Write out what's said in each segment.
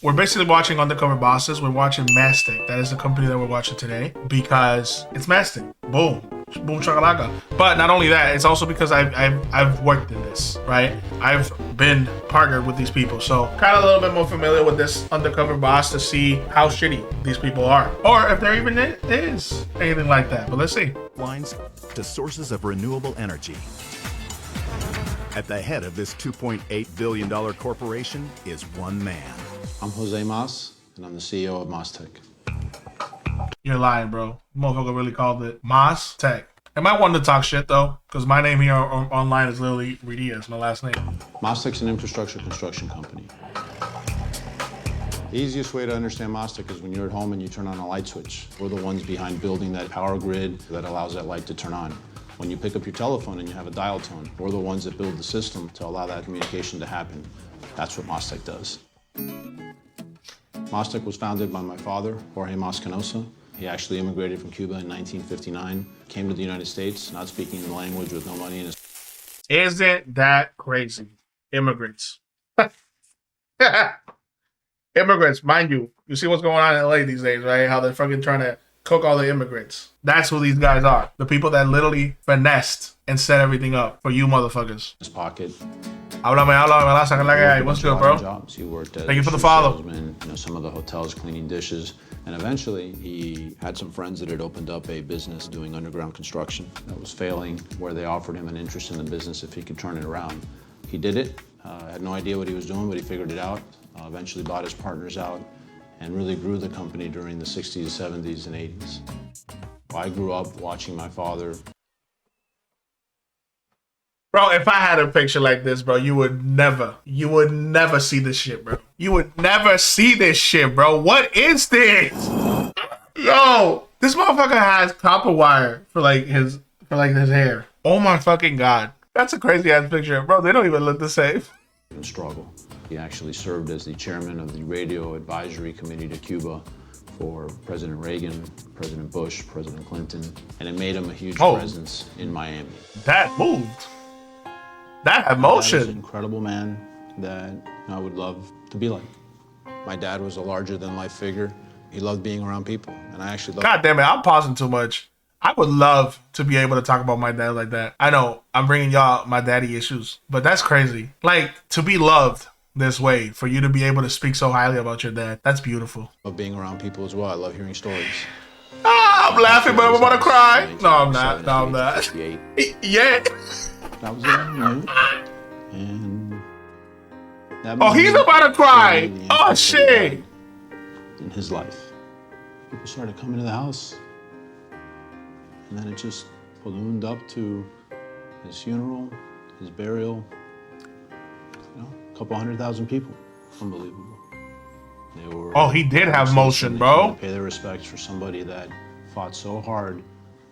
We're basically watching Undercover Bosses. We're watching MasTec. That is the company that we're watching today because it's MasTec. Boom. Boom shakalaka. But not only that, it's also because I've worked in this, right? I've been partnered with these people. So kind of a little bit more familiar with this Undercover Boss to see how shitty these people are. Or if there even is anything like that. But let's see. Lines to sources of renewable energy. At the head of this $2.8 billion corporation is one man. I'm Jose Mas, and I'm the CEO of MasTec. You're lying, bro. Motherfucker really called it MasTec. Am I one to talk shit, though? Because my name here online is literally Ruidiaz, my last name. MasTec's an infrastructure construction company. The easiest way to understand MasTec is when you're at home and you turn on a light switch. We're the ones behind building that power grid that allows that light to turn on. When you pick up your telephone and you have a dial tone, we're the ones that build the system to allow that communication to happen. That's what MasTec does. MasTec was founded by my father, Jorge Mas. He actually immigrated from Cuba in 1959, came to the United States, not speaking the language with no money in his... Isn't that crazy? Immigrants. Immigrants, mind you. You see what's going on in LA these days, right? How they're fucking trying to cook all the immigrants. That's who these guys are. The people that literally finessed and set everything up for you motherfuckers. His pocket. What's good, bro? Jobs. He worked at Thank you for the follow. Salesman, some of the hotels cleaning dishes. And eventually he had some friends that had opened up a business doing underground construction that was failing, where they offered him an interest in the business if he could turn it around. He did it. Had no idea what he was doing, but he figured it out. Eventually bought his partners out and really grew the company during the 60s, 70s, and 80s. I grew up watching my father. Bro, if I had a picture like this, bro, you would never see this shit, bro. You would never see this shit, bro. What is this? Yo, this motherfucker has copper wire for his hair. Oh my fucking God. That's a crazy ass picture. Bro, they don't even look the same. Struggle. He actually served as the chairman of the Radio Advisory Committee to Cuba for President Reagan, President Bush, President Clinton, and it made him a huge presence in Miami. That moved. That emotion. That was an incredible man that I would love to be like. My dad was a larger-than-life figure. He loved being around people, and I actually loved... God damn it, I'm pausing too much. I would love to be able to talk about my dad like that. I know, I'm bringing y'all my daddy issues, but that's crazy. Like, to be loved this way, for you to be able to speak so highly about your dad, that's beautiful. I love being around people as well. I love hearing stories. I'm laughing, but I'm about to cry. No, I'm not. No, I'm not. Yeah. That was it, and that he's about to cry. Oh, shit. In his life, people started coming to the house, and then it just ballooned up to his funeral, his burial. A couple 100,000 people. Unbelievable. They were. He did have motion, bro. Pay their respects for somebody that fought so hard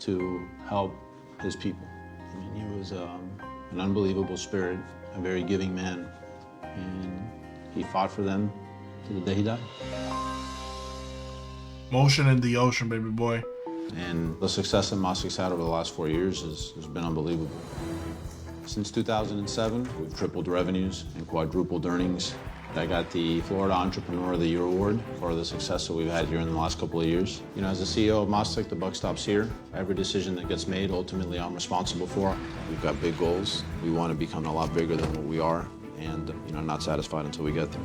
to help his people. I mean, he was an unbelievable spirit, a very giving man, and he fought for them to the day he died. Motion in the ocean, baby boy. And the success that MasTec's had over the last 4 years has been unbelievable. Since 2007, we've tripled revenues and quadrupled earnings. I got the Florida Entrepreneur of the Year award for the success that we've had here in the last couple of years. As the CEO of MasTec, the buck stops here. Every decision that gets made, ultimately, I'm responsible for. We've got big goals. We want to become a lot bigger than what we are, and not satisfied until we get there.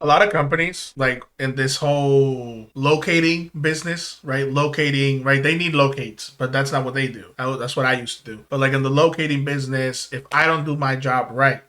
A lot of companies, like in this whole locating business, right? They need locates, but that's not what they do. That's what I used to do. But like in the locating business, if I don't do my job right,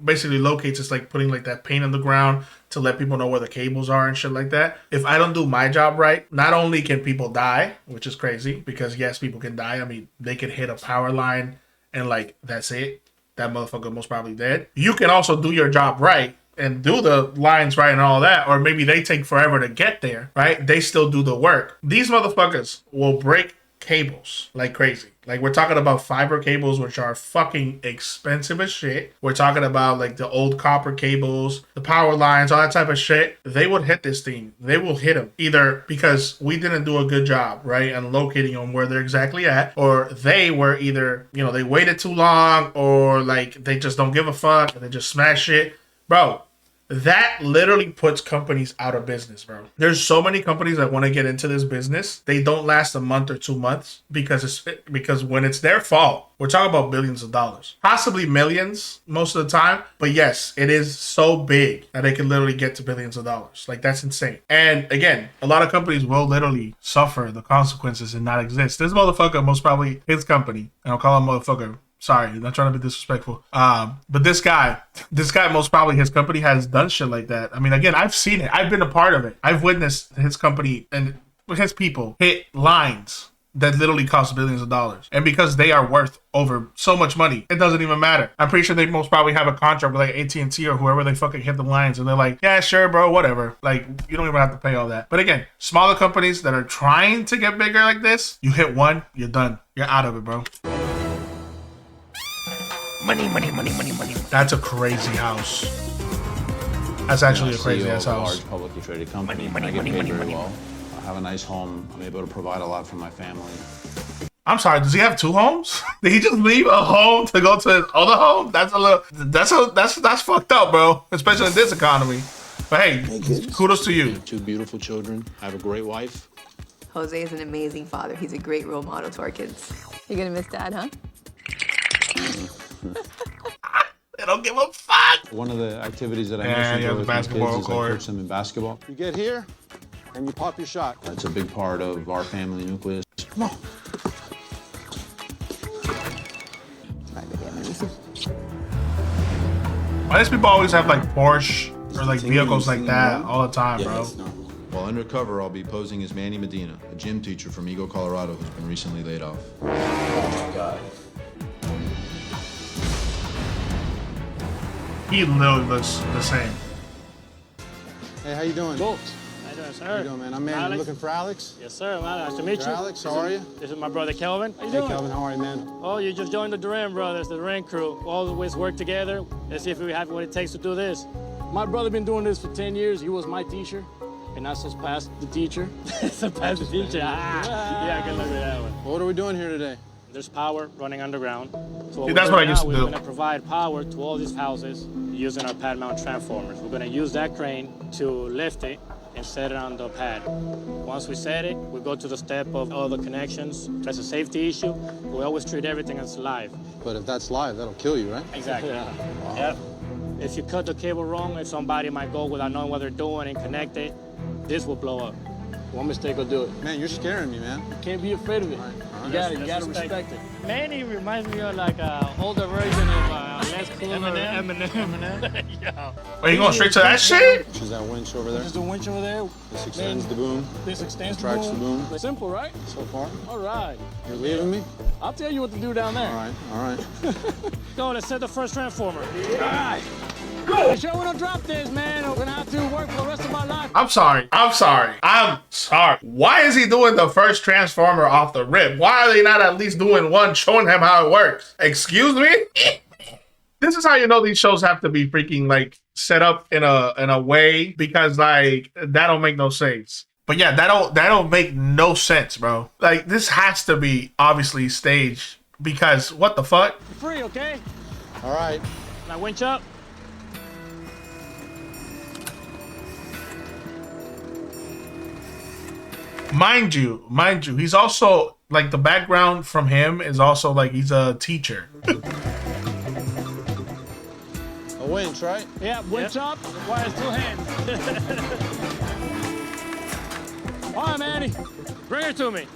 basically locates is like putting like that paint on the ground to let people know where the cables are and shit like that. If I don't do my job right, not only can people die, which is crazy because yes, people can die. I mean, they can hit a power line and like, that's it. That motherfucker most probably dead. You can also do your job right and do the lines right and all that, or maybe they take forever to get there, right? They still do the work. These motherfuckers will break cables like crazy. Like we're talking about fiber cables, which are fucking expensive as shit. We're talking about like the old copper cables, the power lines, all that type of shit. They would hit this thing. They will hit them either because we didn't do a good job, right? And locating them where they're exactly at, or they were either, they waited too long, or like they just don't give a fuck and they just smash it. Bro, That literally puts companies out of business, bro. There's so many companies that want to get into this business. They don't last a month or 2 months because when it's their fault, we're talking about billions of dollars, possibly millions most of the time. But yes, it is so big that it can literally get to billions of dollars. Like, that's insane. And again, a lot of companies will literally suffer the consequences and not exist. This motherfucker, most probably his company, and I'll call him motherfucker. Sorry, I'm not trying to be disrespectful. But this guy, most probably his company has done shit like that. I mean, again, I've seen it. I've been a part of it. I've witnessed his company and his people hit lines that literally cost billions of dollars. And because they are worth over so much money, it doesn't even matter. I'm pretty sure they most probably have a contract with like AT&T or whoever they fucking hit the lines. And they're like, yeah, sure, bro, whatever. Like, you don't even have to pay all that. But again, smaller companies that are trying to get bigger like this, you hit one, you're done. You're out of it, bro. Money. That's a crazy house. That's actually a crazy ass house. Large publicly traded company. I get paid very well. I have a nice home. I'm able to provide a lot for my family. I'm sorry, does he have 2 homes? Did he just leave a home to go to his other home? That's fucked up, bro. Especially in this economy. But hey, kudos to you. 2 beautiful children. I have a great wife. Jose is an amazing father. He's a great role model to our kids. You're gonna miss Dad, huh? They don't give a fuck. One of the activities that I Yeah, enjoy with my kids basketball is I court. coach them in basketball. You get here, and you pop your shot. That's a big part of our family nucleus. Come on. Why does people always have like Porsche or like vehicles like that all the time, bro? While undercover, I'll be posing as Manny Medina, a gym teacher from Eagle, Colorado, who's been recently laid off. Oh my God. He literally looks the same. Hey, how you doing? Cool. How you doing, sir? How you doing, man? I'm Manny. You looking for Alex? Yes, sir. Nice to meet you. Alex, how are you? This is my brother, Kelvin. How you Hey, doing? Kelvin, how are you, man? Oh, you just joined the Duran brothers, the Duran crew. We always work together. Let's see if we have what it takes to do this. My brother been doing this for 10 years. He was my teacher, and I just passed the teacher. So passed the teacher. Yeah, good luck with that one. What are we doing here today? There's power running underground. So See, that's what I used to We're do. going to provide power to all these houses using our pad mount transformers. We're going to use that crane to lift it and set it on the pad. Once we set it, we go to the step of all the connections. That's a safety issue. We always treat everything as live. But if that's live, that'll kill you, right? Exactly. Wow. Yep. If you cut the cable wrong, if somebody might go without knowing what they're doing and connect it, this will blow up. One mistake will do it. Man, you're scaring me, man. You can't be afraid of it. All right. You gotta respect it. Manny reminds me of like an older version of Les Cool Eminem. Yeah. Are you going straight to that shit? Is that winch over there? There's a winch over there. This extends the boom. This extends Tracks the boom. Simple, right? So far. All right. You're leaving me? I'll tell you what to do down there. All right, all right. Go, let's set the first transformer. All right. Make sure we don't drop this, man. We're gonna have to work for the rest of our life. I'm sorry. Why is he doing the first transformer off the rip? Why are they not at least doing one showing him how it works? Excuse me? This is how you know these shows have to be freaking like set up in a way, because like that don't make no sense. But yeah, that don't make no sense, bro. Like, this has to be obviously staged, because what the fuck? You're free, okay? All right. Now winch up. Mind you, he's also like, the background from him is also like he's a teacher. A winch, right? Yeah, winch up. Requires 2 hands. All right, Manny. Bring her to me.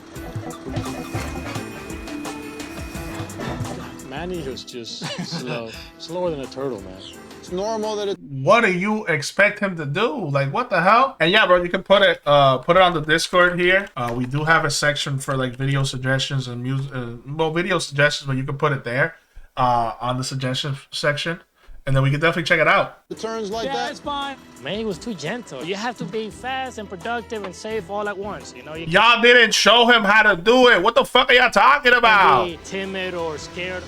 Manny was just slow. Slower than a turtle, man. It's normal that it... What do you expect him to do? Like, what the hell? And yeah, bro, you can put it on the Discord here. We do have a section for like video suggestions and music, video suggestions, but you can put it there on the suggestion section, and then we can definitely check it out. It turns like Yeah, that. it's fine. Manny was too gentle. You have to be fast and productive and safe all at once. You know, you Y'all didn't show him how to do it. What the fuck are y'all talking about? can't be timid or scared.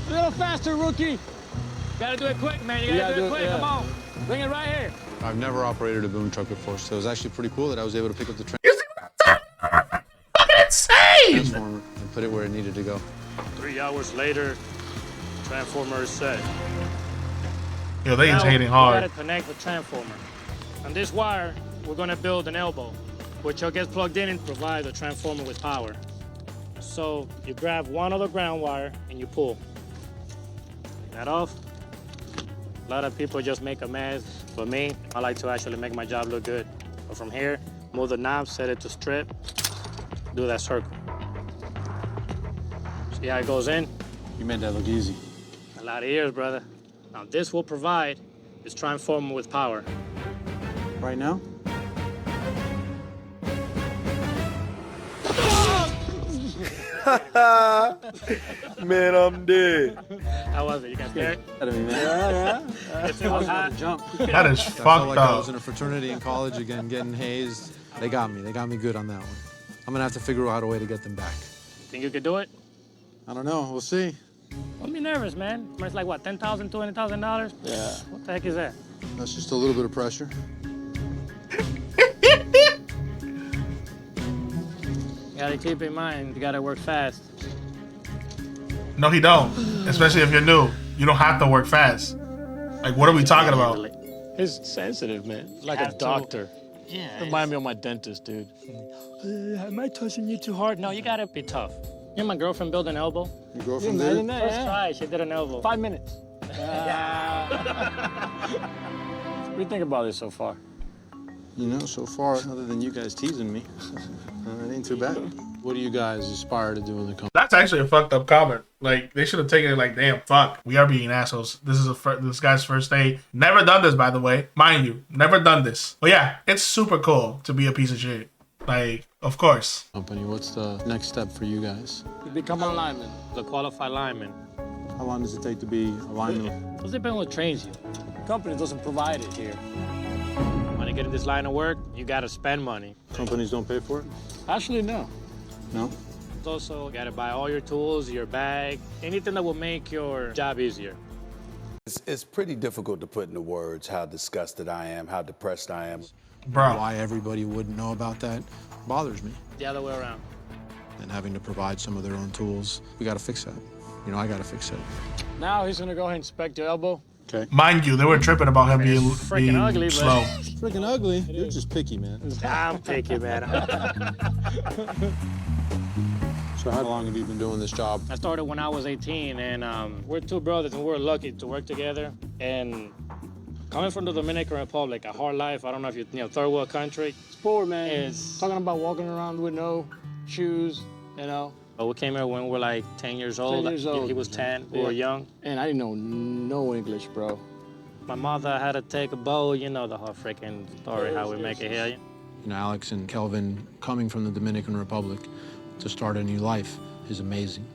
A little faster, rookie. Gotta do it quick, man. You gotta do it quick. yeah. Come on. Bring it right here. I've never operated a boom truck before, so it was actually pretty cool that I was able to pick up the You see what I'm talking about? Fucking insane! transformer and put it where it needed to go. 3 hours later, transformer is set. Yo, they is Now, hating we hard. gotta connect the transformer. On this wire, we're gonna build an elbow, which will get plugged in and provide the transformer with power. So you grab one of the ground wire and you pull. Take that off. A lot of people just make a mess. For me, I like to actually make my job look good. But from here, move the knob, set it to strip, do that circle. See how it goes in? You made that look easy. A lot of years, brother. Now this will provide this transformer with power. Right now? Man, I'm dead. How was it? You got scared? Yeah. It was hot. Jump. That is I felt fucked like I was up. in a fraternity in college again, getting hazed. They got me good on that one. I'm gonna have to figure out a way to get them back. Think you could do it? I don't know. We'll see. Don't be nervous, man. It's like what, $10,000, $20,000? Yeah. What the heck is that? That's just a little bit of pressure. You gotta keep in mind, you gotta work fast. No, he don't. Especially if you're new. You don't have to work fast. Like, what are we talking about? He's sensitive, man. Like Have a to. doctor. Yeah. Remind me of my dentist, dude. Am I touching you too hard? No, you gotta be tough. You and my girlfriend built an elbow. Your girlfriend did it? First try, she did an elbow. 5 minutes. What do you think about this so far? You know, so far, other than you guys teasing me, it ain't too bad. What do you guys aspire to do in the company? That's actually a fucked up comment. Like, they should have taken it like, damn, fuck. We are being assholes. This is this guy's first day. Never done this, by the way. Mind you, never done this. But yeah, it's super cool to be a piece of shit. Like, of course. Company, what's the next step for you guys? You become a lineman. The qualified lineman. How long does it take to be a lineman? Does depend what trains you. The company doesn't provide it here. When you get in this line of work, you gotta spend money. Companies don't pay for it? Actually, no. No? It's also, you gotta buy all your tools, your bag, anything that will make your job easier. It's pretty difficult to put into words how disgusted I am, how depressed I am. Bro. Why everybody wouldn't know about that bothers me. The other way around. And having to provide some of their own tools, we gotta fix that. You know, I gotta fix it. Now he's gonna go ahead and inspect your elbow. Okay. Mind you, they were tripping about him being freaking ugly, but- slow. Freaking ugly. You're just picky, man. I'm picky, man. So how long have you been doing this job? I started when I was 18, and we're two brothers, and we're lucky to work together. And coming from the Dominican Republic, a hard life, I don't know if you know, third world country. It's poor, man. It's- Talking about walking around with no shoes, you know. But we came here when we were like 10 years old. 10 years old. He was 10, we Yeah. were young. And I didn't know no English, bro. My mother had to take a boat, you know the whole freaking story, how we make it here. You know, Alex and Kelvin coming from the Dominican Republic to start a new life is amazing.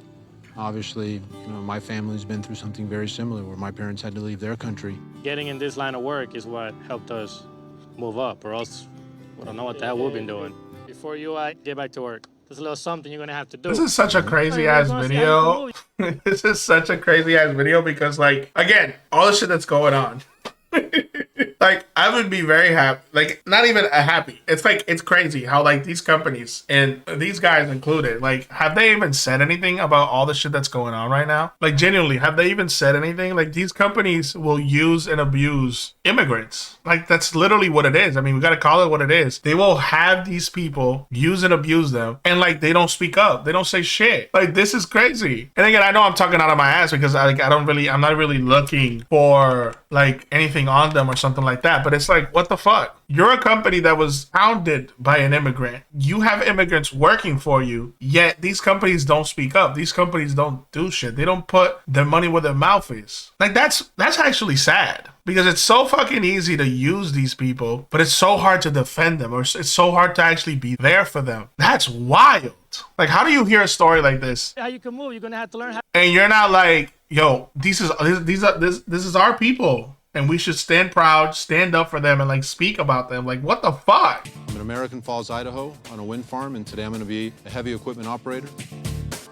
Obviously, you know, my family's been through something very similar where my parents had to leave their country. Getting in this line of work is what helped us move up, or else we don't know what the hell we've been doing. Before you get back to work, there's a little something you're gonna have to do. This is such a crazy ass video. This is such a crazy ass video because, like, again, all the shit that's going on. Like, I would be very happy. Like, not even happy. It's like, it's crazy how, like, these companies, and these guys included, like, have they even said anything about all the shit that's going on right now? Like, genuinely, have they even said anything? Like, these companies will use and abuse immigrants. Like, that's literally what it is. I mean, we gotta call it what it is. They will have these people use and abuse them, and, like, they don't speak up. They don't say shit. Like, this is crazy. And again, I know I'm talking out of my ass because, I'm not really looking for, like, anything on them or something like that, but it's like, what the fuck? You're a company that was founded by an immigrant. You have immigrants working for you, yet these companies don't speak up. These companies don't do shit. They don't put their money where their mouth is. Like, that's actually sad because it's so fucking easy to use these people, but it's so hard to defend them, or it's so hard to actually be there for them. That's wild. Like, how do you hear a story like this How you can move, you're gonna have to learn how. and you're not like, yo, this is our people, and we should stand proud, stand up for them, and, like, speak about them? Like, what the fuck? I'm in American Falls, Idaho on a wind farm, and today I'm gonna be a heavy equipment operator.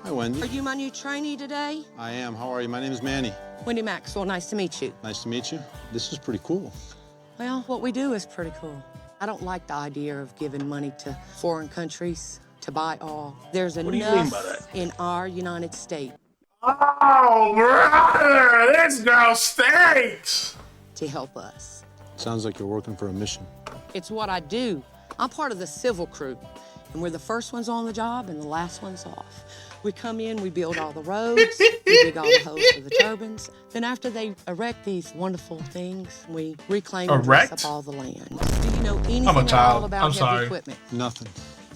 Hi, Wendy. Are you my new trainee today? I am. How are you? My name is Manny. Wendy Maxwell, nice to meet you. Nice to meet you. This is pretty cool. Well, what we do is pretty cool. I don't like the idea of giving money to foreign countries to buy all. There's do you mean by enough in our United States Oh, brother, this girl stinks. to help us. Sounds like you're working for a mission. It's what I do. I'm part of the civil crew, and we're the first ones on the job and the last ones off. We come in, we build all the roads, we dig all the holes for the turbines. Then after they erect these wonderful things, we reclaim and dress up all the land. Do you know anything at all about heavy equipment? Nothing.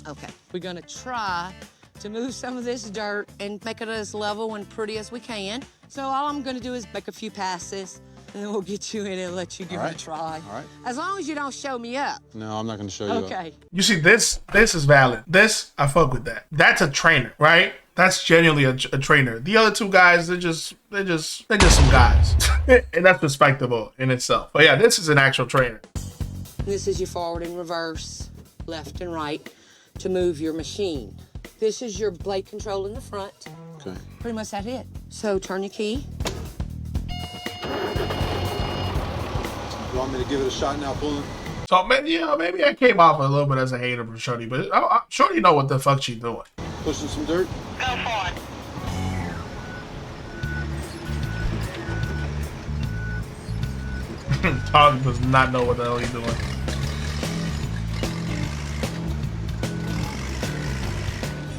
Okay, we're gonna try to move some of this dirt and make it as level and pretty as we can. So all I'm gonna do is make a few passes, and then we'll get you in and let you give it a try. All right. As long as you don't show me up. No, I'm not gonna show you up. Okay. You see, this is valid. This, I fuck with that. That's a trainer, right? That's genuinely a trainer. The other two guys, they're just some guys. And that's respectable in itself. But yeah, this is an actual trainer. This is your forward and reverse, left and right, to move your machine. This is your blade control in the front. Okay. Pretty much that's it. So turn your key. You want me to give it a shot now, pulling? So maybe I came off a little bit as a hater for Shorty, but Shorty know what the fuck she doing. Pushing some dirt? Go for it. Tom does not know what the hell he's doing.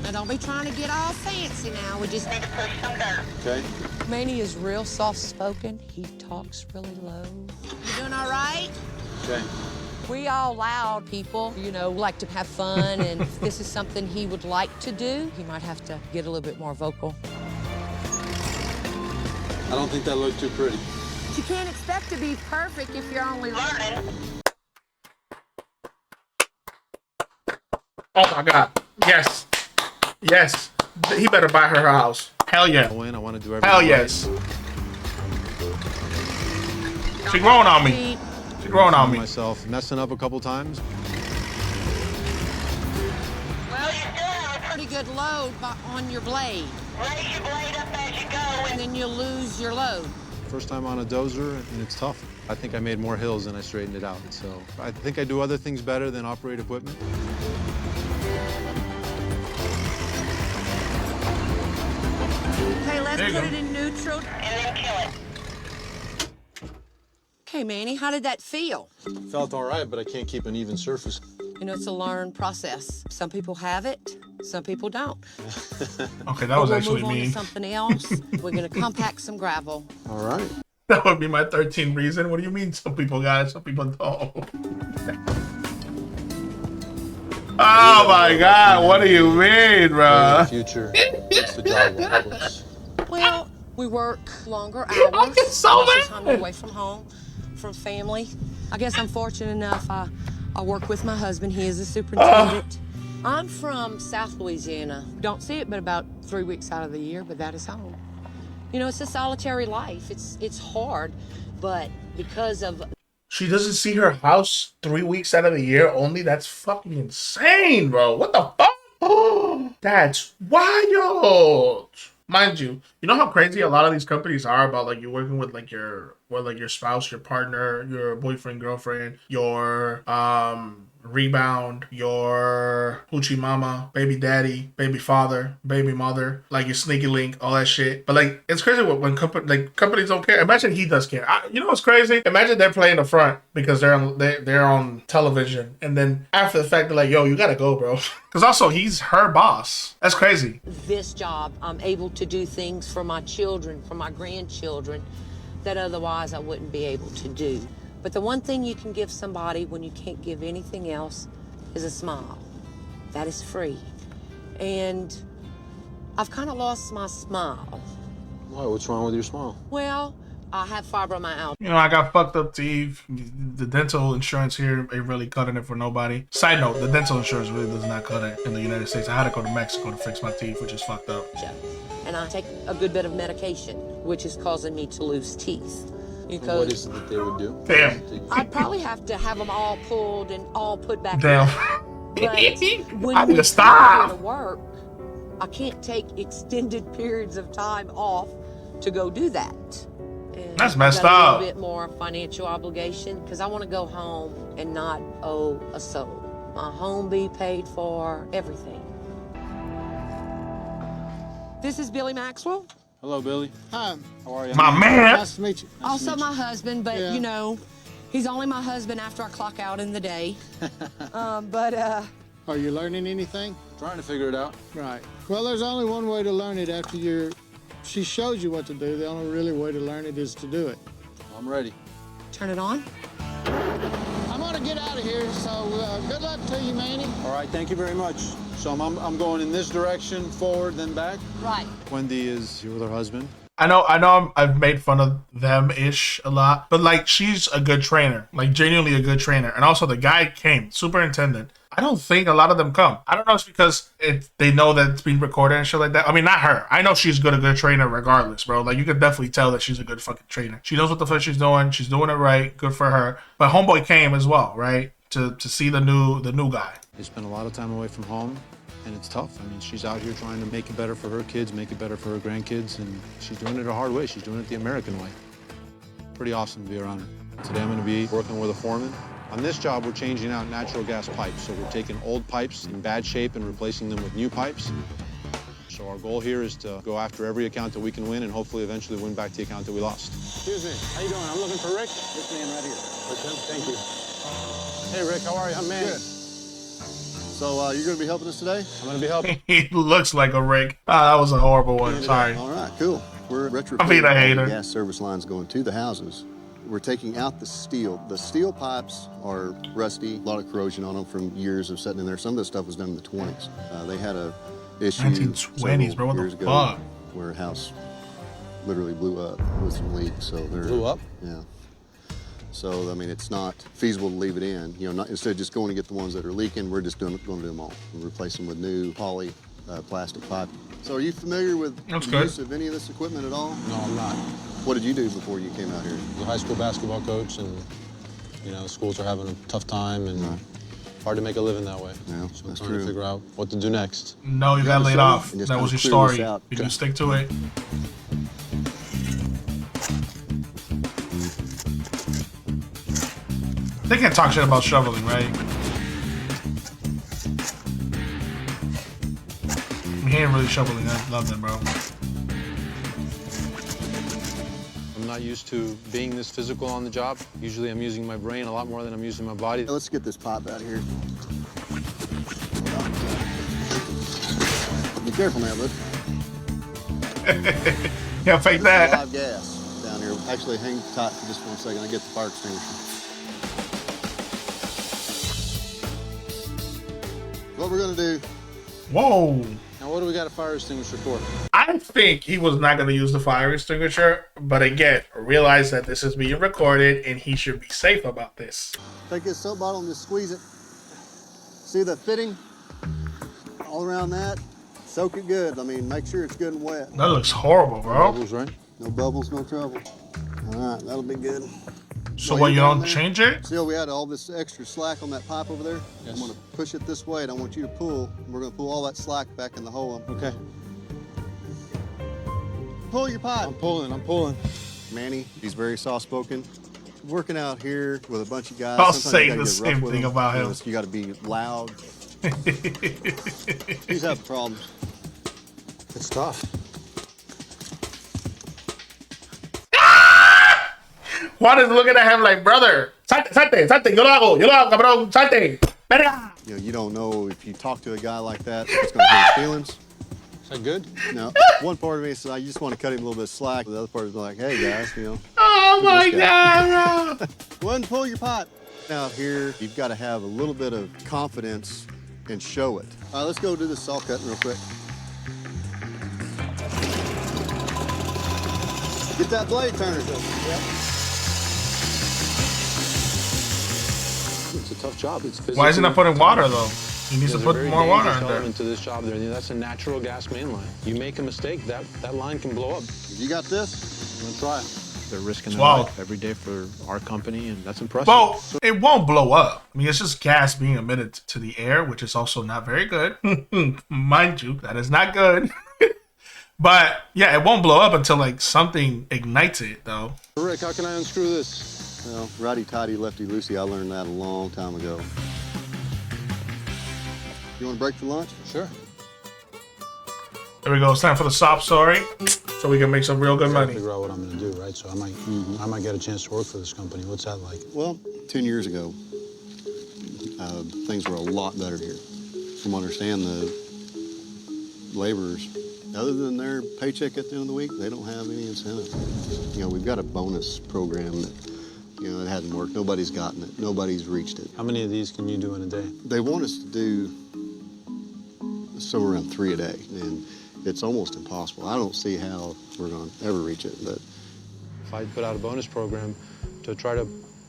Now don't be trying to get all fancy now. We just need to push some dirt. Okay. Manny is real soft-spoken. He talks really low. You doing all right? Okay. We all loud people, you know, like to have fun, and if this is something he would like to do, he might have to get a little bit more vocal. I don't think that looked too pretty. You can't expect to be perfect if you're only learning. Oh my God. Yes. Yes. He better buy her house. Hell yeah. I want to do everything. Hell yes. She growing on me. She growing on me. Myself messing up a couple times. Well, you still have a pretty good load on your blade. Raise your blade up as you go, and then you'll lose your load. First time on a dozer, and it's tough. I think I made more hills than I straightened it out. So I think I do other things better than operate equipment. Okay, let's put it in neutral and then kill it. Okay, Manny, how did that feel? Felt all right, but I can't keep an even surface. You know, it's a learned process. Some people have it, some people don't. Okay, that was actually move on mean. to something else. We're gonna compact some gravel. All right. That would be my 13th reason. What do you mean some people got it, some people don't? Oh my God, what do you mean, bro? In the future, it's the job levels. Well, we work longer hours. So most of the time we're away from home, from family. I guess I'm fortunate enough. I work with my husband. He is a superintendent. I'm from South Louisiana. Don't see it but about 3 weeks out of the year, but that is home. You know, it's a solitary life. It's hard, but because of... She doesn't see her house 3 weeks out of the year only? That's fucking insane, bro. What the fuck? That's wild. Mind you, you know how crazy a lot of these companies are about like you're working with like your spouse, your partner, your boyfriend, girlfriend, your rebound, your hoochie mama, baby daddy, baby father, baby mother, like your sneaky link, all that shit. But like it's crazy when companies don't care. Imagine he does care. You know what's crazy? Imagine they're playing the front because they're on television, and then after the fact they're like, yo, you gotta go, bro. Because also he's her boss. That's crazy. This job, I'm able to do things for my children, for my grandchildren, that otherwise I wouldn't be able to do. But the one thing you can give somebody when you can't give anything else is a smile. That is free. And I've kind of lost my smile. Why? What's wrong with your smile? Well, I have fibromyalgia. You know, I got fucked up teeth. The dental insurance here ain't really cutting it for nobody. Side note, the dental insurance really does not cut it in the United States. I had to go to Mexico to fix my teeth, which is fucked up. And I take a good bit of medication, which is causing me to lose teeth. Because what is it that they would do? Damn. I'd probably have to have them all pulled and all put back Damn. But when I need we to stop. go to work, I can't take extended periods of time off to go do that. And That's messed I've got up. a little bit more financial obligation because I want to go home and not owe a soul. My home be paid for, everything. This is Billy Maxwell. Hello, Billy. Hi. How are you? My man. Nice to meet you. Also my husband, but Yeah. you know, he's only my husband after I clock out in the day. Are you learning anything? Trying to figure it out. Right. Well, there's only one way to learn it after she shows you what to do. The only really way to learn it is to do it. I'm ready. Turn it on. I'm gonna get out of here, so good luck to you, Manny. All right, thank you very much. So I'm going in this direction, forward, then back. Right. Wendy is here with her husband. I know I've made fun of them-ish a lot, but like she's a good trainer, like genuinely a good trainer. And also the guy came, superintendent. I don't think a lot of them come. I don't know if it's because they know that it's being recorded and shit like that. I mean, not her. I know she's a good trainer regardless, bro. Like you could definitely tell that she's a good fucking trainer. She knows what the fuck she's doing. She's doing it right. Good for her. But homeboy came as well, right? To see the new guy. They spend a lot of time away from home, and it's tough. I mean, she's out here trying to make it better for her kids, make it better for her grandkids, and she's doing it a hard way. She's doing it the American way. Pretty awesome to be around her. Today I'm going to be working with a foreman. On this job, we're changing out natural gas pipes. So we're taking old pipes in bad shape and replacing them with new pipes. So our goal here is to go after every account that we can win and hopefully eventually win back the account that we lost. Excuse me. How you doing? I'm looking for Rick. This man right here. Okay, thank you. Hey, Rick. How are you? I'm Manny. Good. So you're going to be helping us today? I'm going to be helping. He looks like a Rick. Ah, that was a horrible one. Sorry. All right, cool. We're retrofitting I mean, I hate all her. the gas service lines going to the houses. We're taking out the steel. The steel pipes are rusty, a lot of corrosion on them from years of sitting in there. Some of this stuff was done in the 20s. They had a issue 1920s, bro. What years the ago fuck? where a house literally blew up with some leaks. So they're Blew up? Yeah. So I mean, it's not feasible to leave it in. You know, instead of just going to get the ones that are leaking, we're just going to do them all and replace them with new poly plastic pipe. So are you familiar with the use of any of this equipment at all? No, I'm not. What did you do before you came out here? I was a high school basketball coach, and you know, the schools are having a tough time, and hard to make a living that way. Yeah, so I'm that's trying true. to figure out what to do next. No, you got laid off. And just That kinda was your clear this story. out. You can stick to it. They can't talk shit about shoveling, right? He ain't really shoveling nothing, bro. I'm not used to being this physical on the job. Usually I'm using my brain a lot more than I'm using my body. Let's get this pipe out of here. Be careful now, bud. Yeah, fake that. Live gas down here. Actually, hang tight for just 1 second. I get the fire extinguisher. What we're gonna do? Whoa. Now, what do we got a fire extinguisher for? I think he was not going to use the fire extinguisher, but again, realize that this is being recorded and he should be safe about this. Take this soap bottle and just squeeze it. See the fitting? All around that. Soak it good. I mean, make sure it's good and wet. That looks horrible, bro. No bubbles, right? No bubbles, no trouble. All right, that'll be good. So what, you don't change it? See how we had all this extra slack on that pipe over there? Yes. I'm gonna push it this way and I want you to pull. We're gonna pull all that slack back in the hole. Okay. Pull your pipe. I'm pulling. Manny, he's very soft-spoken. Working out here with a bunch of guys. I'll sometimes say you gotta the get rough same with thing them. about You know, him. You gotta be loud. He's having problems. It's tough. Juan is looking at him like, brother, salte, yo lo hago, cabrón, salte, verga. You know, you don't know if you talk to a guy like that, it's gonna hurt his feelings. Is that good? No, one part of me says, I just want to cut him a little bit of slack. The other part is like, hey guys, you know. Oh my God, bro. Go ahead and pull your pipe. Out here, you've got to have a little bit of confidence and show it. All right, let's go do this saw cutting real quick. Get that blade turner. Yep. It's a tough job. It's physical. Why isn't he putting water though? He needs to There's a put very more water dangerous in there. element to this job. That's a natural gas main line. You make a mistake, that line can blow up. You got this? I'm gonna try it. They're risking their Wow. life every day for our company, and that's impressive. Well, it won't blow up. I mean, it's just gas being emitted to the air, which is also not very good. Mind you, that is not good. But yeah, it won't blow up until like something ignites it, though. Rick, how can I unscrew this? Well, righty-tighty, lefty-loosey, I learned that a long time ago. You want to break for lunch? Sure. There we go. It's time for the sob story. so we can make some real good money. Figure out what I'm going to do, right? So I might get a chance to work for this company. What's that like? Well, 10 years ago, things were a lot better here. From what I understand, the laborers, other than their paycheck at the end of the week, they don't have any incentive. You know, we've got a bonus program that, you know, it hasn't worked. Nobody's gotten it. Nobody's reached it. How many of these can you do in a day? They want us to do somewhere around 3 a day, and it's almost impossible. I don't see how we're going to ever reach it. But if I put out a bonus program to try to,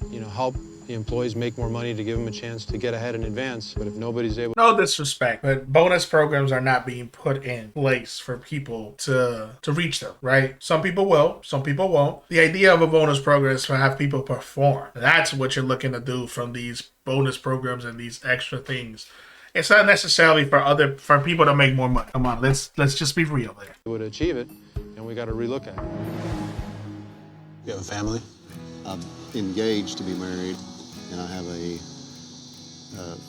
you know, help the employees make more money to give them a chance to get ahead in advance, but if nobody's able... No disrespect, but bonus programs are not being put in place for people to reach them, right? Some people will, some people won't. The idea of a bonus program is to have people perform. That's what you're looking to do from these bonus programs and these extra things. It's not necessarily for people to make more money. Come on, let's just be real there. ...would achieve it, and we got to relook at it. You have a family? I'm engaged to be married, and I have a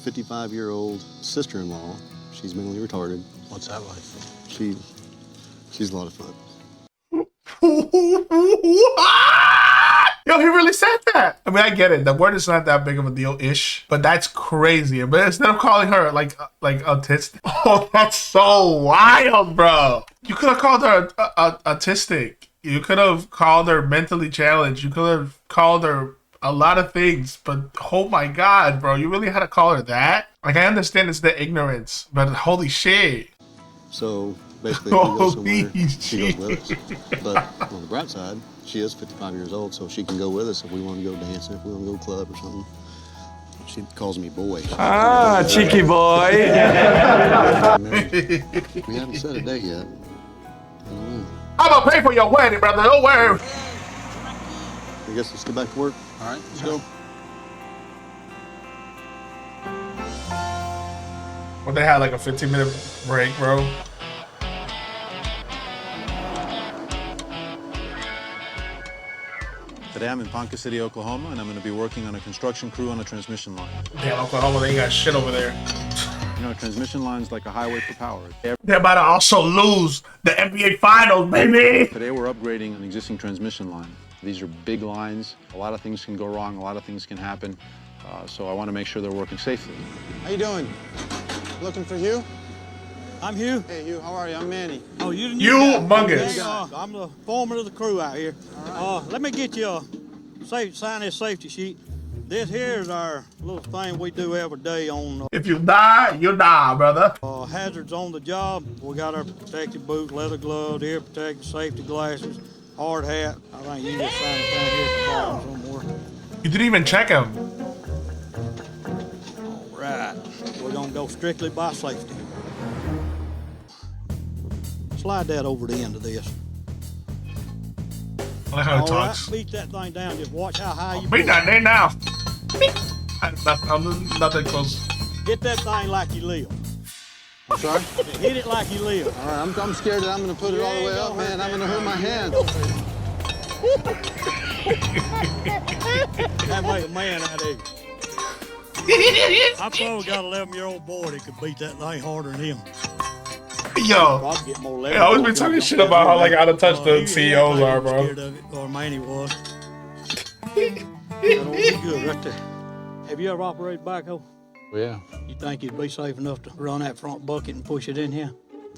55-year-old sister-in-law. She's mentally retarded. What's that like? She's a lot of fun. Yo, he really said that. I mean, I get it. The word is not that big of a deal-ish, but that's crazy. But instead of calling her like autistic, oh, that's so wild, bro. You could have called her autistic. You could have called her mentally challenged. You could have called her a lot of things, but oh my God, bro, you really had to call her that? Like, I understand it's the ignorance, but holy shit. So basically, if we go somewhere, she goes with us. But on the bright side, she is 55 years old, so she can go with us if we want to go dancing, if we want to go club or something. She calls me boy. Ah, cheeky boy. We haven't set a date yet. I'm gonna pay for your wedding, brother. Don't worry. I guess let's get back to work. All right, let's go. What, they had like a 15-minute break, bro? Today I'm in Ponca City, Oklahoma, and I'm going to be working on a construction crew on a transmission line. Damn, Oklahoma, they ain't got shit over there. You know, a transmission line's like a highway for power. They're about to also lose the NBA Finals, baby! Today we're upgrading an existing transmission line. These are big lines. A lot of things can go wrong. A lot of things can happen. So I want to make sure they're working safely. How you doing? Looking for Hugh? I'm Hugh. Hey, Hugh, how are you? I'm Manny. Oh, you the new You guy? mungus. I'm the foreman of the crew out here. All right. Let me get you a sign this safety sheet. This here is our little thing we do every day on... If you die, you die, brother. Hazards on the job. We got our protective boots, leather gloves, ear protective, safety glasses, hard hat. I think you just sign it down here at the bottom somewhere. You didn't even check him. All right. We're going to go strictly by safety. Slide that over the end of this. I like how he talks. Beat that thing down. Just watch how high you beat that thing now. I'm nothing close. Get that thing like you live. I'm sorry? Hit it like you live. All right, I'm scared that I'm going to put it all the way up, man. I'm going to hurt my hand. That make a man out of you. I probably got an 11-year-old boy that could beat that thing harder than him. Yo, I always been talking shit about how like out of touch the CEOs are, bro. Scared of it, or Manny was. Good right there. Have you ever operated backhoe? Well, yeah. You think you'd be safe enough to run that front bucket and push it in here?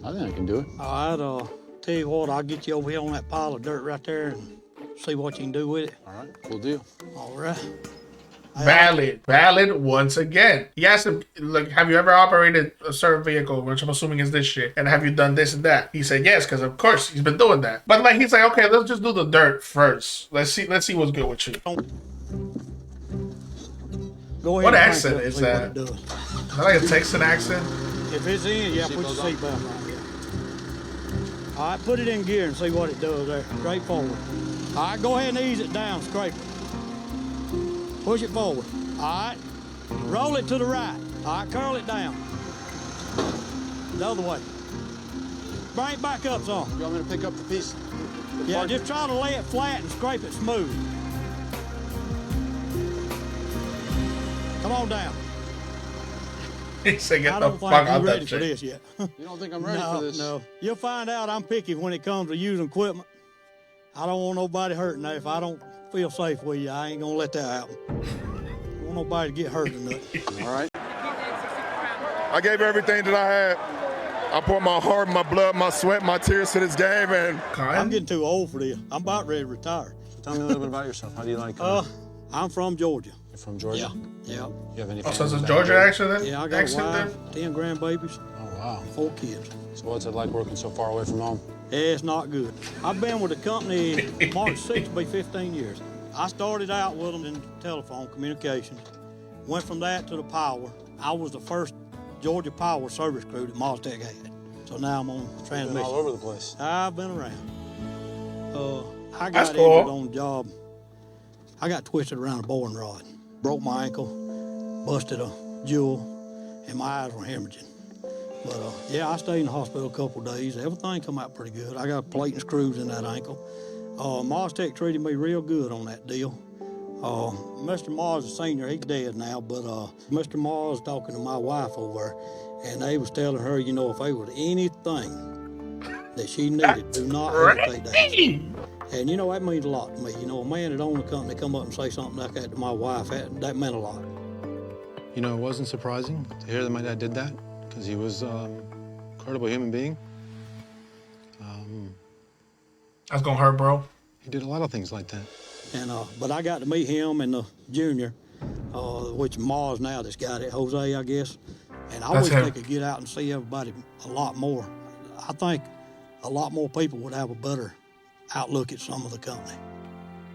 I think I can do it. All right, tell you what, I'll get you over here on that pile of dirt right there and see what you can do with it. All right, cool deal. All right. Valid once again. He asked him, like, have you ever operated a certain vehicle, which I'm assuming is this shit, and have you done this and that? He said yes, because of course he's been doing that. But like, he's like, okay, let's just do the dirt first. Let's see what's good with you. Go ahead. What accent is that? Is that like a Texan accent? If it's in, yeah, put your seatbelt on. Yeah. All right, put it in gear and see what it does there. Straight forward. All right, go ahead and ease it down, scrape it. Push it forward. All right. Roll it to the right. All right, curl it down. The other way. Bring it back up some. You want me to pick up the piece? Yeah, just try to lay it flat and scrape it smooth. Come on down. He said, get I the don't fuck think out you're that ready for shit. this yet. You don't think I'm ready for this? No. You'll find out I'm picky when it comes to using equipment. I don't want nobody hurting there. If I don't feel safe with you, I ain't gonna let that happen. I don't want nobody to get hurt or nothing. All right. I gave everything that I had. I poured my heart, my blood, my sweat, my tears to this game, and I'm getting too old for this. I'm about ready to retire. So tell me a little bit about yourself. How do you like I'm from Georgia. You're from Georgia? Yeah. You have any Oh, so it's a family Georgia back accent then? Yeah, I got a Accent wife, then? 10 grandbabies, Oh, wow. 4 kids. So what's it like working so far away from home? Yeah, it's not good. I've been with the company March 6th will be 15 years. I started out with them in telephone communications. Went from that to the power. I was the first Georgia power service crew that MasTec had. So now I'm on transmission. Been all over the place. I've been around. I That's got cool. injured on the job. I got twisted around a boring rod. Broke my ankle, busted a jewel, and my eyes were hemorrhaging. But yeah, I stayed in the hospital a couple of days. Everything come out pretty good. I got a plate and screws in that ankle. MasTec treated me real good on that deal. Mr. Mars, the senior, he's dead now, but Mr. Mars talking to my wife over there, and they was telling her, you know, if there was anything that she needed, do not hesitate to ask. And you know, that means a lot to me. You know, a man that owned the company come up and say something like that to my wife, that meant a lot. You know, it wasn't surprising to hear that my dad did that, because he was an incredible human being. That's gonna hurt, bro. He did a lot of things like that. And but I got to meet him and the junior, which Mars now that's got it, Jose, I guess. And I wish they could get out and see everybody a lot more. I think a lot more people would have a better outlook at some of the company.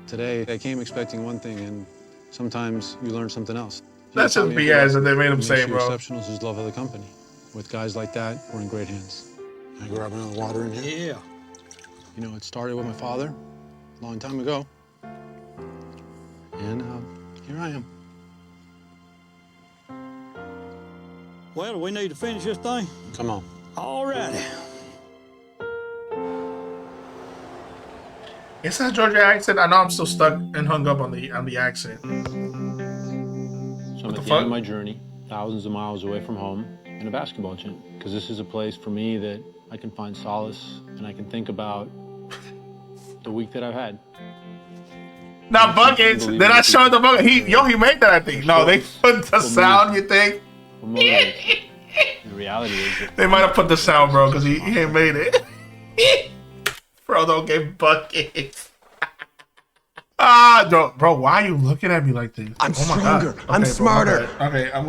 Today, I came expecting one thing, and sometimes you learn something else. That's just BS that they made him say, bro. Exceptional is his love of the company. With guys like that, we're in great hands. Can I grab another water in here? Yeah. You know, it started with my father a long time ago. And here I am. Well, we need to finish this thing. Come on. All righty. It's that Georgia accent. I know I'm still stuck and hung up on the accent. So I'm at the end of my journey, thousands of miles away from home, in a basketball gym. Because this is a place for me that I can find solace and I can think about the week that I've had. Not buckets. Then I showed the bucket. He made that, I think. No, they put the sound, you think? The reality is that They might have put the sound, bro, because he ain't made it. Bro, don't get buckets. Bro, why are you looking at me like this? I'm stronger. Okay, I'm smarter. Okay, I'm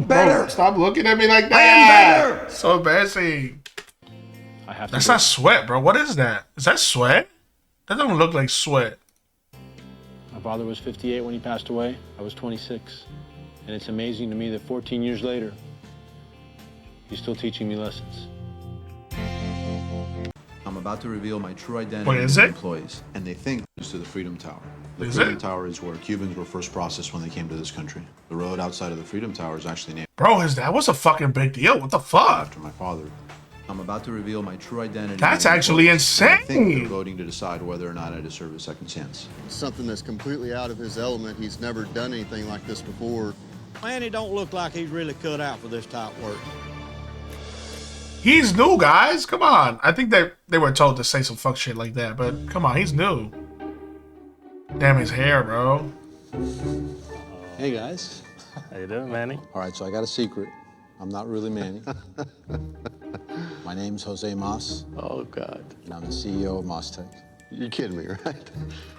better. Bro, stop looking at me like that. I am better. So embarrassing. That's to not sweat, bro. What is that? Is that sweat? That doesn't look like sweat. My father was 58 when he passed away. I was 26. And it's amazing to me that 14 years later, he's still teaching me lessons. I'm about to reveal my true identity What is to it? employees, and they think It's to the Freedom Tower. The Is Freedom it? Tower is where Cubans were first processed when they came to this country. The road outside of the Freedom Tower is actually named Bro, that was a fucking big deal. What the fuck? after my father. I'm about to reveal my true identity. That's to actually employees, and they think insane. Voting to decide whether or not I deserve a second chance. Something that's completely out of his element. He's never done anything like this before. Manny don't look like he's really cut out for this type of work. He's new, guys. Come on. I think they were told to say some fuck shit like that, but come on, he's new. Damn his hair, bro. Hey, guys. How you doing, Manny? All right, so I got a secret. I'm not really Manny. My name's Jose Mas. Oh, God. And I'm the CEO of MasTec. You're kidding me, right?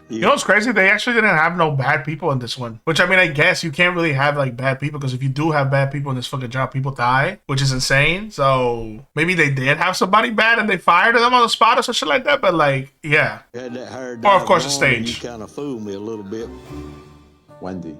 You know what's crazy? They actually didn't have no bad people in this one. Which, I mean, I guess you can't really have, like, bad people. Because if you do have bad people in this fucking job, people die. Which is insane. So, maybe they did have somebody bad and they fired them on the spot or some shit like that. But, like, yeah. You had that hair Or, of course, down the long, and stage. You kind of fooled me a little bit. Wendy.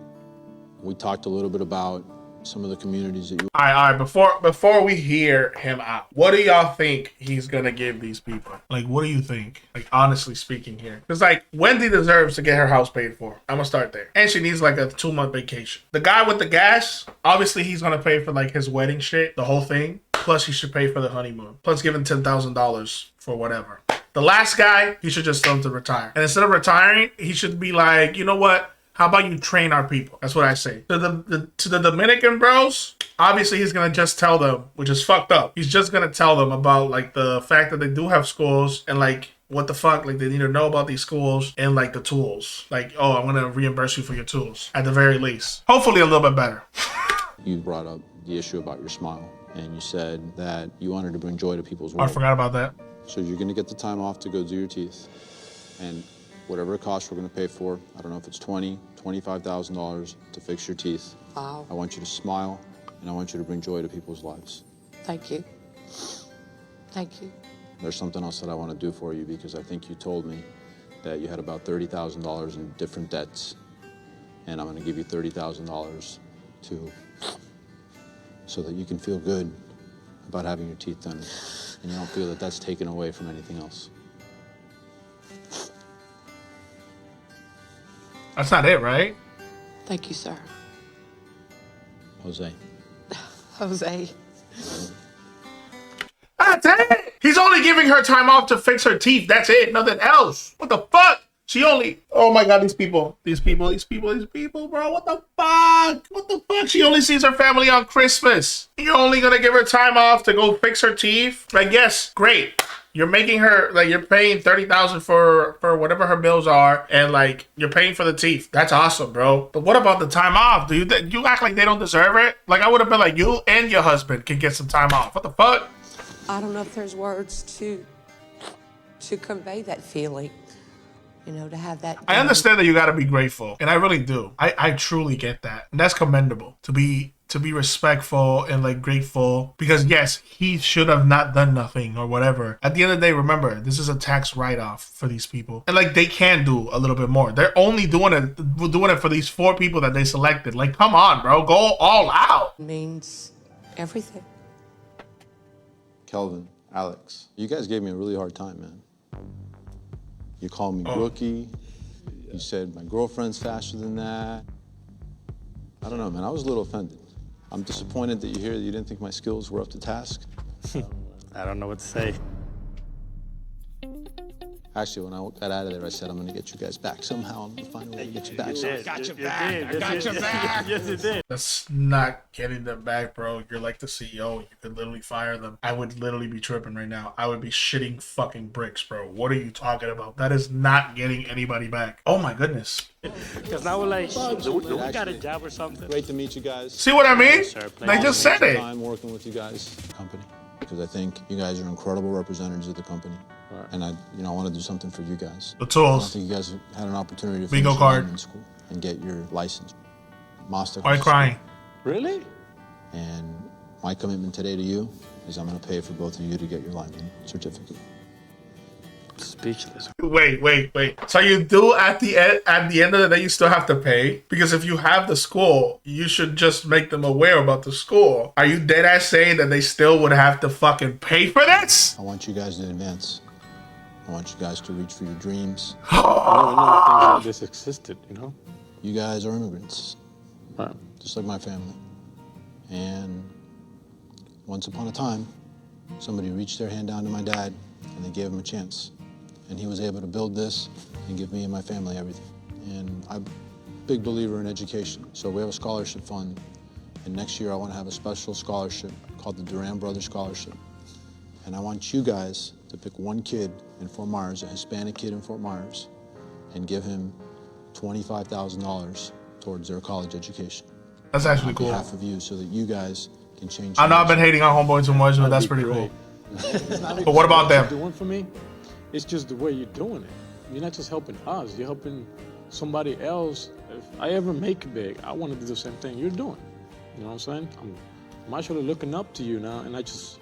We talked a little bit about some of the communities that you... All right. Before we hear him out, what do y'all think he's gonna give these people? Like, what do you think? Like, honestly speaking here. Because, like, Wendy deserves to get her house paid for. I'm gonna start there. And she needs, like, a 2-month vacation. The guy with the gas, obviously he's gonna pay for, like, his wedding shit, the whole thing. Plus, he should pay for the honeymoon. Plus, give him $10,000 for whatever. The last guy, he should just tell him to retire. And instead of retiring, he should be like, you know what? How about you train our people? That's what I say. To the Dominican bros, obviously he's gonna just tell them, which is fucked up. He's just gonna tell them about like the fact that they do have schools and like what the fuck, like they need to know about these schools and like the tools. Like, oh, I'm gonna reimburse you for your tools at the very least. Hopefully a little bit better. You brought up the issue about your smile, and you said that you wanted to bring joy to people's I world. forgot about that. So you're gonna get the time off to go do your teeth, and whatever it costs, we're gonna pay for. I don't know if it's $20,000, $25,000 to fix your teeth. Wow. I want you to smile, and I want you to bring joy to people's lives. Thank you. Thank you. There's something else that I want to do for you because I think you told me that you had about $30,000 in different debts, and I'm going to give you $30,000 so that you can feel good about having your teeth done, and you don't feel that that's taken away from anything else. That's not it, right? Thank you, sir. Jose. Jose. That's it. He's only giving her time off to fix her teeth. That's it. Nothing else. What the fuck? She only... Oh my God, these people, bro. What the fuck? What the fuck? She only sees her family on Christmas. You're only gonna give her time off to go fix her teeth? Like, yes, great. You're making her, like, you're paying $30,000 for whatever her bills are, and like you're paying for the teeth. That's awesome, bro. But what about the time off? Do you act like they don't deserve it? Like, I would have been like, you and your husband can get some time off. What the fuck? I don't know if there's words to convey that feeling, you know, to have that. I understand that you got to be grateful, and I really do. I truly get that, and that's commendable to be respectful and like grateful, because yes, he should have not done nothing or whatever. At the end of the day, remember, this is a tax write-off for these people, and like they can do a little bit more. They're only doing it for these 4 people that they selected. Like, come on, bro, go all out. It means everything. Kelvin, Alex, you guys gave me a really hard time, man. You called me rookie. You said my girlfriend's faster than that. I don't know, man. I was a little offended. I'm disappointed that you didn't think my skills were up to task. I don't know what to say. Actually, when I got out of there, I said, I'm going to get you guys back. Somehow, I'm going to find a way to get you back. I got your back. I got your back. Yes, you did. That's not getting them back, bro. You're like the CEO. You could literally fire them. I would literally be tripping right now. I would be shitting fucking bricks, bro. What are you talking about? That is not getting anybody back. Oh my goodness. Because now we're like, do we got a job or something? Great to meet you guys. See what I mean? They just said it. Time working with you guys, company, because I think you guys are incredible representatives of the company. And I want to do something for you guys. The tools. I think you guys had an opportunity to Bingo finish card in school and get your license. MasTec. Why crying? Really? And my commitment today to you is I'm going to pay for both of you to get your lineman certificate. Speechless. Wait. So you do at the end of the day, you still have to pay? Because if you have the school, you should just make them aware about the school. Are you dead ass saying that they still would have to fucking pay for this? I want you guys to advance. I want you guys to reach for your dreams. I never knew things like this existed, you know? You guys are immigrants, Right. just like my family. And once upon a time, somebody reached their hand down to my dad and they gave him a chance. And he was able to build this and give me and my family everything. And I'm a big believer in education. So we have a scholarship fund. And next year I want to have a special scholarship called the Duran Brothers Scholarship. And I want you guys to pick one kid in Fort Myers, a Hispanic kid in Fort Myers, and give him $25,000 towards their college education. That's actually cool. On behalf of you, so that you guys can change. I know I've been hating on Homeboy too much, but that's pretty cool. But what about them? Doing for me, it's just the way you're doing it. You're not just helping us, you're helping somebody else. If I ever make it big, I want to do the same thing you're doing. You know what I'm saying? I'm actually looking up to you now, and I just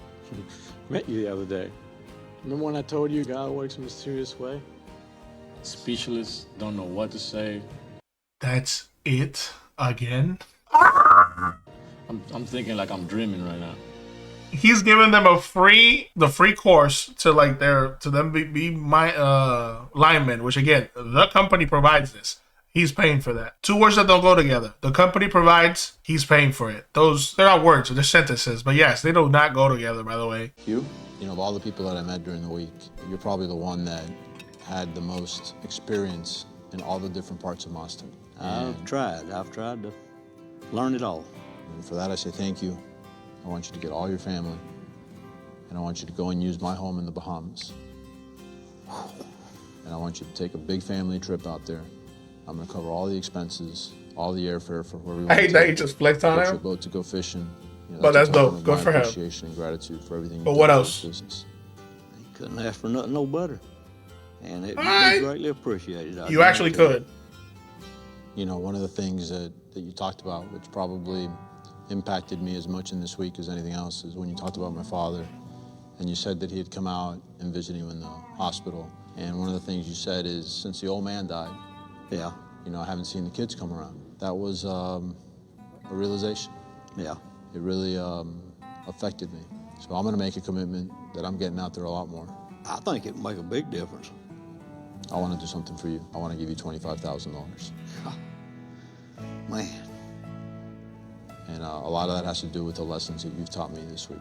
met you the other day. Remember when I told you God works in a mysterious way? Speechless, don't know what to say. That's it again? I'm thinking like I'm dreaming right now. He's giving them the free course to like be my lineman, which again, the company provides this. He's paying for that. 2 words that don't go together. The company provides, he's paying for it. They're not words, they're sentences. But yes, they do not go together, by the way. You know, of all the people that I met during the week, you're probably the one that had the most experience in all the different parts of MasTec. I've tried to learn it all. And for that, I say thank you. I want you to get all your family, and I want you to go and use my home in the Bahamas. And I want you to take a big family trip out there. I'm gonna cover all the expenses, all the airfare for where we want I hate to that take. he just flexed on Get your him. boat to go fishing. You know, But that's a token dope. of Good my for him. appreciation and gratitude for everything you've But done what for else? this business. Couldn't ask for nothing no better. And it would Alright. be greatly appreciated. You actually could. You know, one of the things that you talked about, which probably impacted me as much in this week as anything else, is when you talked about my father, and you said that he had come out and visited you in the hospital. And one of the things you said is, since the old man died, yeah, you know, I haven't seen the kids come around. That was a realization. Yeah. It really affected me. So I'm gonna make a commitment that I'm getting out there a lot more. I think it would make a big difference. I wanna do something for you. I wanna give you $25,000. Man. And a lot of that has to do with the lessons that you've taught me this week.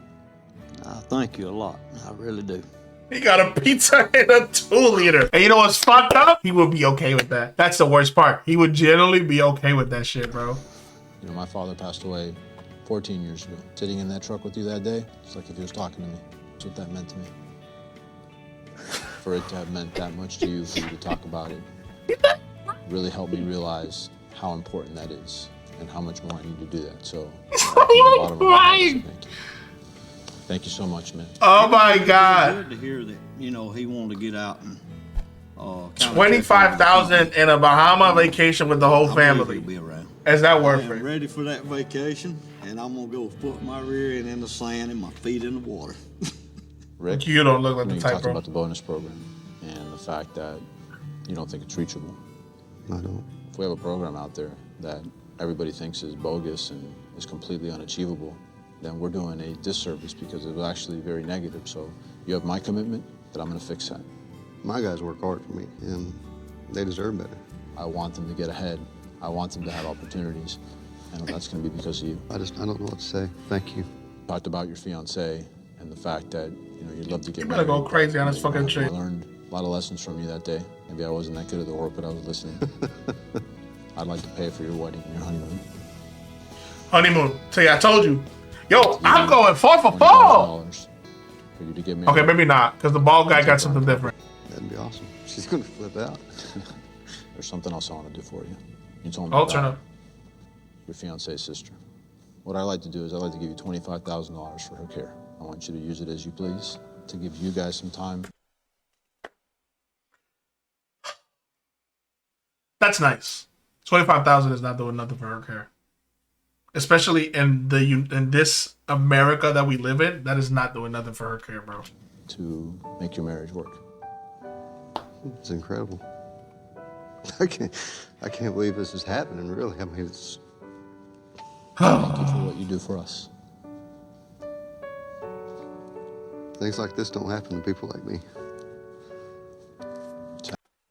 I thank you a lot. I really do. He got a pizza and a 2-liter. And you know what's fucked up? He would be okay with that. That's the worst part. He would generally be okay with that shit, bro. You know, my father passed away 14 years ago. Sitting in that truck with you that day, it's like if he was talking to me. That's what that meant to me. For it to have meant that much to you, for you to talk about it, really helped me realize how important that is and how much more I need to do that. So, thank you so much, man. Oh my God. Good to hear that, you know, he wanted to get out and 25,000 in a Bahama vacation with the whole family. He'll be around. Is that worth I'm it? ready for that vacation, and I'm gonna go put my rear end in the sand and my feet in the water. Rick, you don't look like you the type, talked bro. about the bonus program and the fact that you don't think it's reachable. I don't. If we have a program out there that everybody thinks is bogus and is completely unachievable, then we're doing a disservice because it was actually very negative. So you have my commitment that I'm gonna fix that. My guys work hard for me, and they deserve better. I want them to get ahead. I want them to have opportunities, and that's gonna be because of you. I don't know what to say. Thank you. Talked about your fiance and the fact that, you know, you'd love to get You better married. go crazy on this fucking I trip. learned a lot of lessons from you that day. Maybe I wasn't that good at the work, but I was listening. I'd like to pay for your wedding and your honeymoon. Honeymoon. See, I told you. Yo, I'm going 4 for 4. $20,000 for you to get married. Okay, maybe not, because the bald guy got something different. That'd be awesome. She's gonna flip out. There's something else I want to do for you. You told me Oh, about turn up. your fiance's sister. What I like to do is I like to give you $25,000 for her care. I want you to use it as you please, to give you guys some time. That's nice. 25,000 is not doing nothing for her care. Especially in this America that we live in, that is not doing nothing for her care, bro. To make your marriage work. It's incredible. I can't believe this is happening, really. I mean, it's... Thank you for what you do for us. Things like this don't happen to people like me.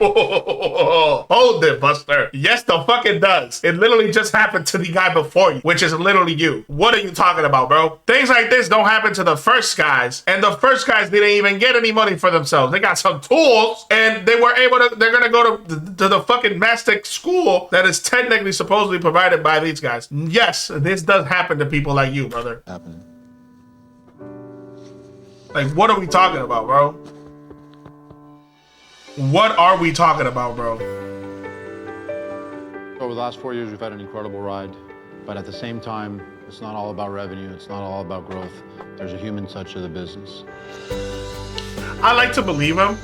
Hold it, Buster. Yes, the fuck it does. It literally just happened to the guy before you, which is literally you. What are you talking about, bro? Things like this don't happen to the first guys, and the first guys didn't even get any money for themselves. They got some tools, and they were able to, they're gonna go to the fucking MasTec school that is technically supposedly provided by these guys. Yes, this does happen to people like you, brother. Happening. Like, what are we talking about, bro? What are we talking about, bro? Over the last 4 years, we've had an incredible ride, but at the same time, it's not all about revenue. It's not all about growth. There's a human touch to the business. I like to believe him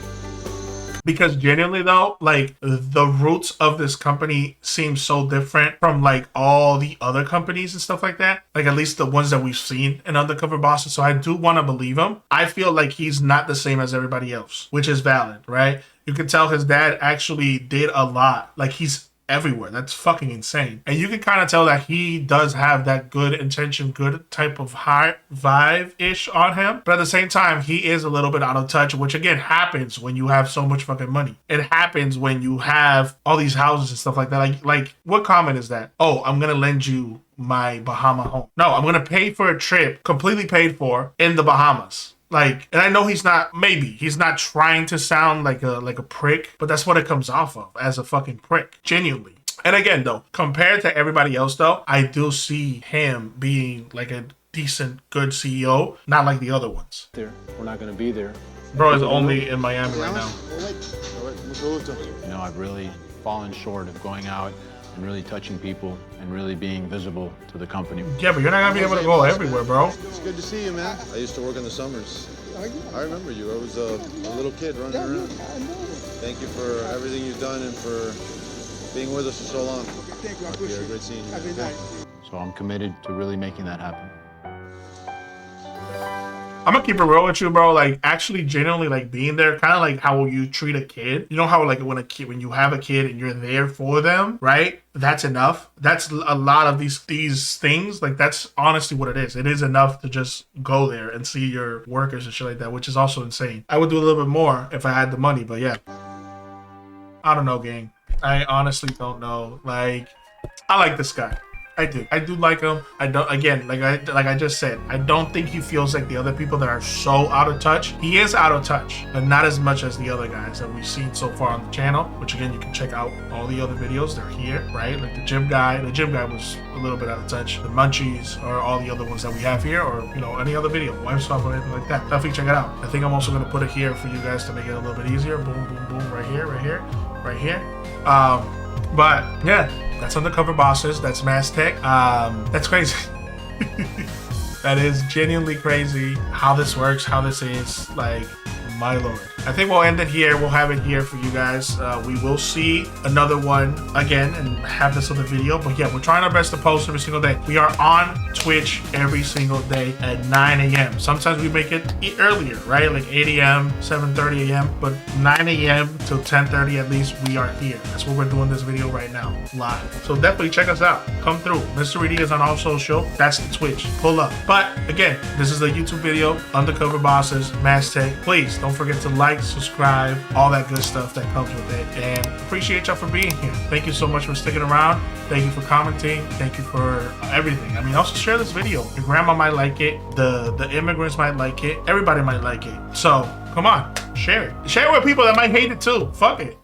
because genuinely though, like the roots of this company seem so different from like all the other companies and stuff like that. Like at least the ones that we've seen in Undercover Bosses. So I do want to believe him. I feel like he's not the same as everybody else, which is valid, right? You can tell his dad actually did a lot. Like he's everywhere. That's fucking insane. And you can kind of tell that he does have that good intention, good type of high vibe-ish on him. But at the same time, he is a little bit out of touch, which again happens when you have so much fucking money. It happens when you have all these houses and stuff like that. Like what comment is that? Oh, I'm going to lend you my Bahama home. No, I'm going to pay for a trip completely paid for in the Bahamas. Like, and I know he's not trying to sound like a prick, but that's what it comes off of, as a fucking prick. Genuinely. And again, though, compared to everybody else, though, I do see him being like a decent, good CEO, not like the other ones. We're not going to be there. Bro is only in Miami right now. You know, I've really fallen short of going out and really touching people and really being visible to the company. Yeah, but you're not going to be able to go everywhere, bro. It's good to see you, man. I used to work in the summers. I remember you. I was a little kid running around. Thank you for everything you've done and for being with us for so long. Thank you. I appreciate it. Great seeing you. Have a good night. So I'm committed to really making that happen. I'm gonna keep it real with you, bro. Like, actually, genuinely, like being there, kind of like how you treat a kid. You know how like when you have a kid and you're there for them, right? That's enough. That's a lot of these things. Like, that's honestly what it is. It is enough to just go there and see your workers and shit like that, which is also insane. I would do a little bit more if I had the money, but yeah. I don't know, gang. I honestly don't know. Like, I like this guy. I do like him. I don't, again, like I just said, I don't think he feels like the other people that are so out of touch. He is out of touch, but not as much as the other guys that we've seen so far on the channel, which again, you can check out all the other videos. They're here, right? Like the gym guy was a little bit out of touch. The munchies or all the other ones that we have here, or, you know, any other video, wife swap or anything like that. Definitely check it out. I think I'm also going to put it here for you guys to make it a little bit easier. Boom, boom, boom, right here, right here, right here. But yeah, that's Undercover Bosses. That's MasTec. That's crazy. That is genuinely crazy how this works, how this is. Like, my lord. I think we'll end it here. We'll have it here for you guys. We will see another one again and have this other video. But yeah, we're trying our best to post every single day. We are on Twitch every single day at 9 a.m. Sometimes we make it earlier, right? Like 8 a.m., 7:30 a.m. But 9 a.m. till 10:30 at least, we are here. That's what we're doing this video right now, live. So definitely check us out. Come through. MrRuidiaz on all social. That's the Twitch. Pull up. But again, this is a YouTube video. Undercover Bosses, MasTec. Please don't forget to like, subscribe, all that good stuff that comes with it. And appreciate y'all for being here. Thank you so much for sticking around. Thank you for commenting. Thank you for everything. I mean, also share this video. Your grandma might like it. The immigrants might like it. Everybody might like it. So come on, share it. Share it with people that might hate it too. Fuck it.